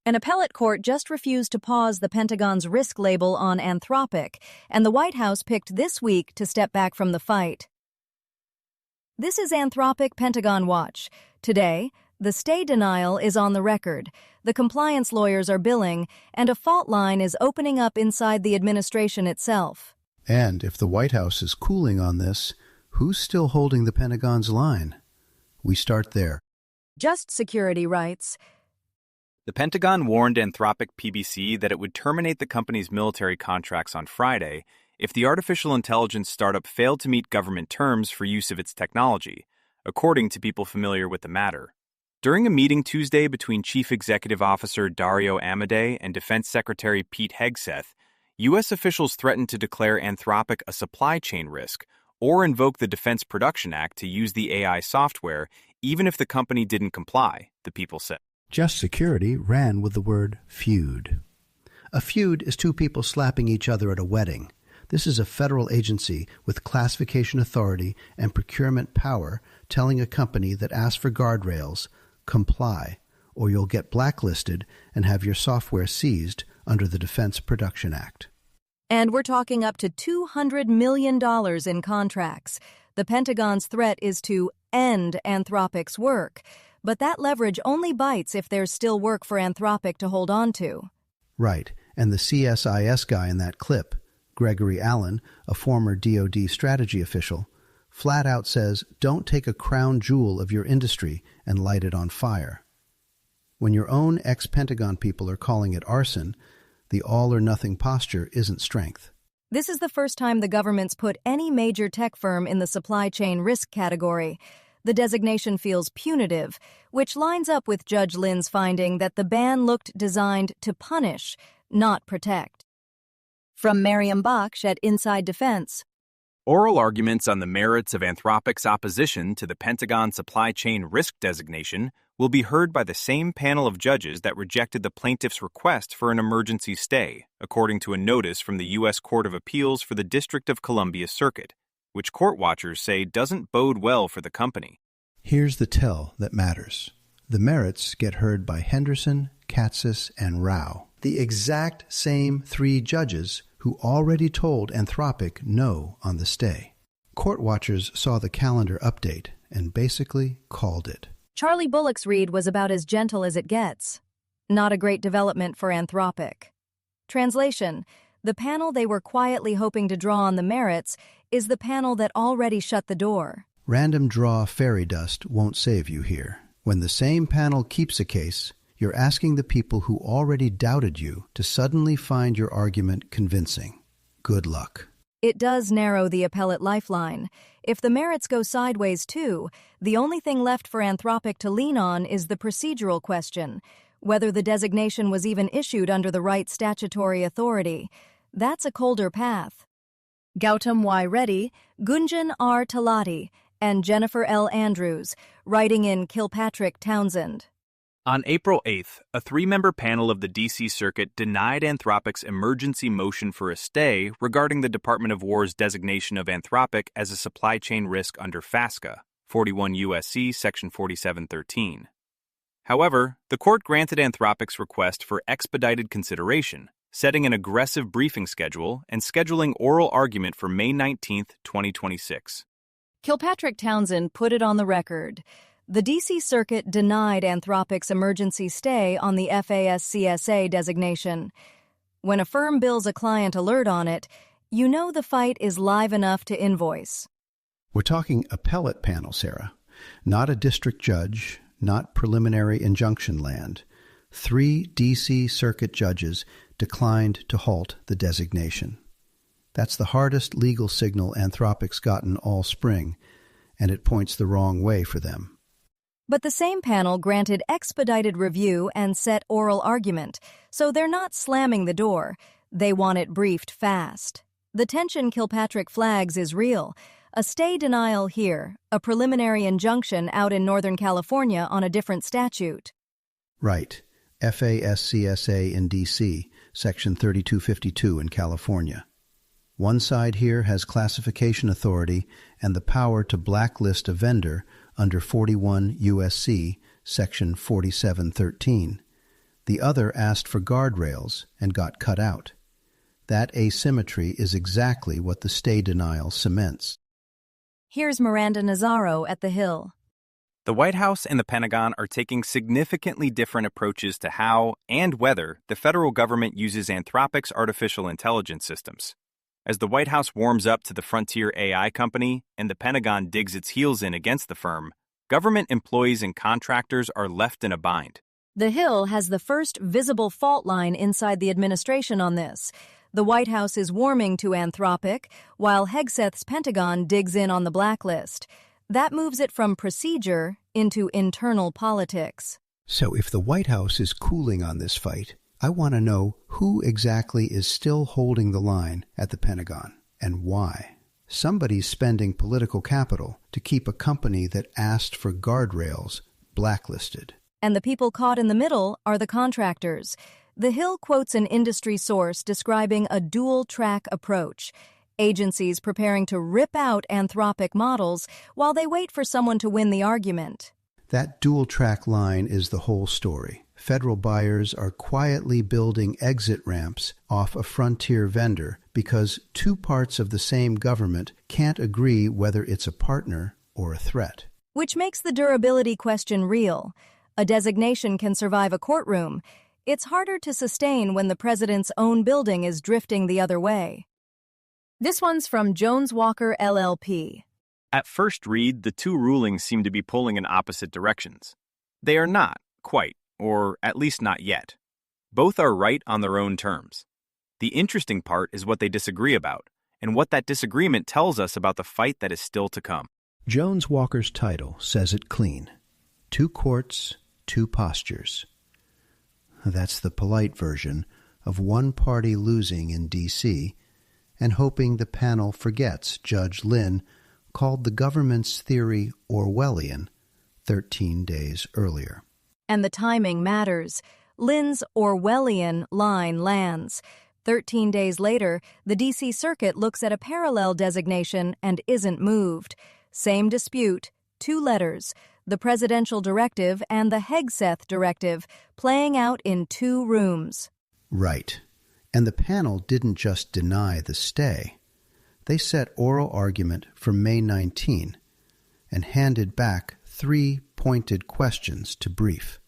An appellate court just refused to pause the Pentagon's risk label on Anthropic, and the White House picked this week to step back from the fight. This is Anthropic Pentagon Watch. Today, the stay denial is on the record, the compliance lawyers are billing, and a fault line is opening up inside the administration itself. And if the White House is cooling on this, who's still holding the Pentagon's line? We start there. Just Security writes, the Pentagon warned Anthropic PBC that it would terminate the company's military contracts on Friday if the artificial intelligence startup failed to meet government terms for use of its technology, according to people familiar with the matter. During a meeting Tuesday between Chief Executive Officer Dario Amodei and Defense Secretary Pete Hegseth, U.S. officials threatened to declare Anthropic a supply chain risk or invoke the Defense Production Act to use the AI software, even if the company didn't comply, the people said. Just Security ran with the word feud. A feud is two people slapping each other at a wedding. This is a federal agency with classification authority and procurement power telling a company that asks for guardrails, comply, or you'll get blacklisted and have your software seized under the Defense Production Act. And we're talking up to $200 million in contracts. The Pentagon's threat is to end Anthropic's work, but that leverage only bites if there's still work for Anthropic to hold on to. Right, and the CSIS guy in that clip, Gregory Allen, a former DoD strategy official, flat out says, don't take a crown jewel of your industry and light it on fire. When your own ex-Pentagon people are calling it arson, the all-or-nothing posture isn't strength. This is the first time the government's put any major tech firm in the supply chain risk category. The designation feels punitive, which lines up with Judge Lynn's finding that the ban looked designed to punish, not protect. From Miriam Baksh at Inside Defense. Oral arguments on the merits of Anthropic's opposition to the Pentagon supply chain risk designation will be heard by the same panel of judges that rejected the plaintiff's request for an emergency stay, according to a notice from the U.S. Court of Appeals for the District of Columbia Circuit, which court watchers say doesn't bode well for the company. Here's the tell that matters. The merits get heard by Henderson, Katsas, and Rao, the exact same three judges who already told Anthropic no on the stay. Court watchers saw the calendar update and basically called it. Charlie Bullock's read was about as gentle as it gets. Not a great development for Anthropic. Translation: the panel they were quietly hoping to draw on the merits is the panel that already shut the door. Random draw fairy dust won't save you here. When the same panel keeps a case, you're asking the people who already doubted you to suddenly find your argument convincing. Good luck. It does narrow the appellate lifeline. If the merits go sideways too, the only thing left for Anthropic to lean on is the procedural question, whether the designation was even issued under the right statutory authority. That's a colder path. Gautam Y. Reddy, Gunjan R. Talati, and Jennifer L. Andrews, writing in Kilpatrick Townsend. On April 8th, a three-member panel of the D.C. Circuit denied Anthropic's emergency motion for a stay regarding the Department of War's designation of Anthropic as a supply chain risk under FASCSA, 41 U.S.C. Section 4713. However, the court granted Anthropic's request for expedited consideration, setting an aggressive briefing schedule and scheduling oral argument for May 19, 2026. Kilpatrick Townsend put it on the record. The D.C. Circuit denied Anthropic's emergency stay on the FASCSA designation. When a firm bills a client alert on it, you know the fight is live enough to invoice. We're talking appellate panel, Sarah. Not a district judge, not preliminary injunction land. 3 D.C. Circuit judges declined to halt the designation. That's the hardest legal signal Anthropic's gotten all spring, and it points the wrong way for them. But the same panel granted expedited review and set oral argument, so they're not slamming the door. They want it briefed fast. The tension Kilpatrick flags is real. A stay denial here, a preliminary injunction out in Northern California on a different statute. Right. FASCSA in D.C., Section 3252 in California. One side here has classification authority and the power to blacklist a vendor under 41 U.S.C. Section 4713. The other asked for guardrails and got cut out. That asymmetry is exactly what the stay denial cements. Here's Miranda Nazaro at The Hill. The White House and the Pentagon are taking significantly different approaches to how and whether the federal government uses Anthropic's artificial intelligence systems. As the White House warms up to the frontier AI company and the Pentagon digs its heels in against the firm, government employees and contractors are left in a bind. The Hill has the first visible fault line inside the administration on this. The White House is warming to Anthropic, while Hegseth's Pentagon digs in on the blacklist. That moves it from procedure into internal politics. So if the White House is cooling on this fight, I want to know who exactly is still holding the line at the Pentagon and why. Somebody's spending political capital to keep a company that asked for guardrails blacklisted. And the people caught in the middle are the contractors. The Hill quotes an industry source describing a dual-track approach. Agencies preparing to rip out Anthropic models while they wait for someone to win the argument. That dual-track line is the whole story. Federal buyers are quietly building exit ramps off a frontier vendor because two parts of the same government can't agree whether it's a partner or a threat. Which makes the durability question real. A designation can survive a courtroom. It's harder to sustain when the president's own building is drifting the other way. This one's from Jones Walker, LLP. At first read, the two rulings seem to be pulling in opposite directions. They are not, quite, or at least not yet. Both are right on their own terms. The interesting part is what they disagree about, and what that disagreement tells us about the fight that is still to come. Jones Walker's title says it clean. Two courts, two postures. That's the polite version of one party losing in D.C. and hoping the panel forgets Judge Lynn called the government's theory Orwellian 13 days earlier. And the timing matters. Lynn's Orwellian line lands. 13 days later, the D.C. Circuit looks at a parallel designation and isn't moved. Same dispute, two letters, the presidential directive and the Hegseth directive, playing out in two rooms. Right. And the panel didn't just deny the stay. They set oral argument for May 19 and handed back 3 pointed questions to brief.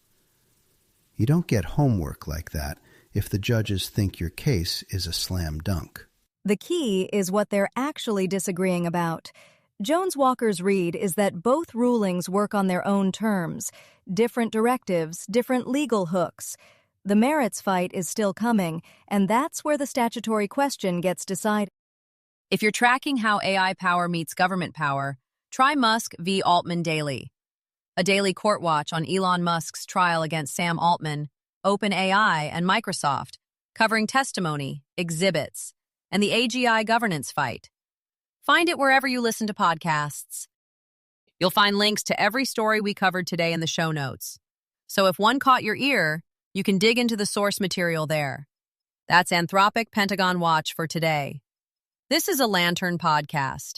You don't get homework like that if the judges think your case is a slam dunk. The key is what they're actually disagreeing about. Jones Walker's read is that both rulings work on their own terms, different directives, different legal hooks. The merits fight is still coming, and that's where the statutory question gets decided. If you're tracking how AI power meets government power, try Musk v. Altman daily. A daily court watch on Elon Musk's trial against Sam Altman, OpenAI, and Microsoft, covering testimony, exhibits, and the AGI governance fight. Find it wherever you listen to podcasts. You'll find links to every story we covered today in the show notes. So if one caught your ear, you can dig into the source material there. That's Anthropic Pentagon Watch for today. This is a Lantern podcast.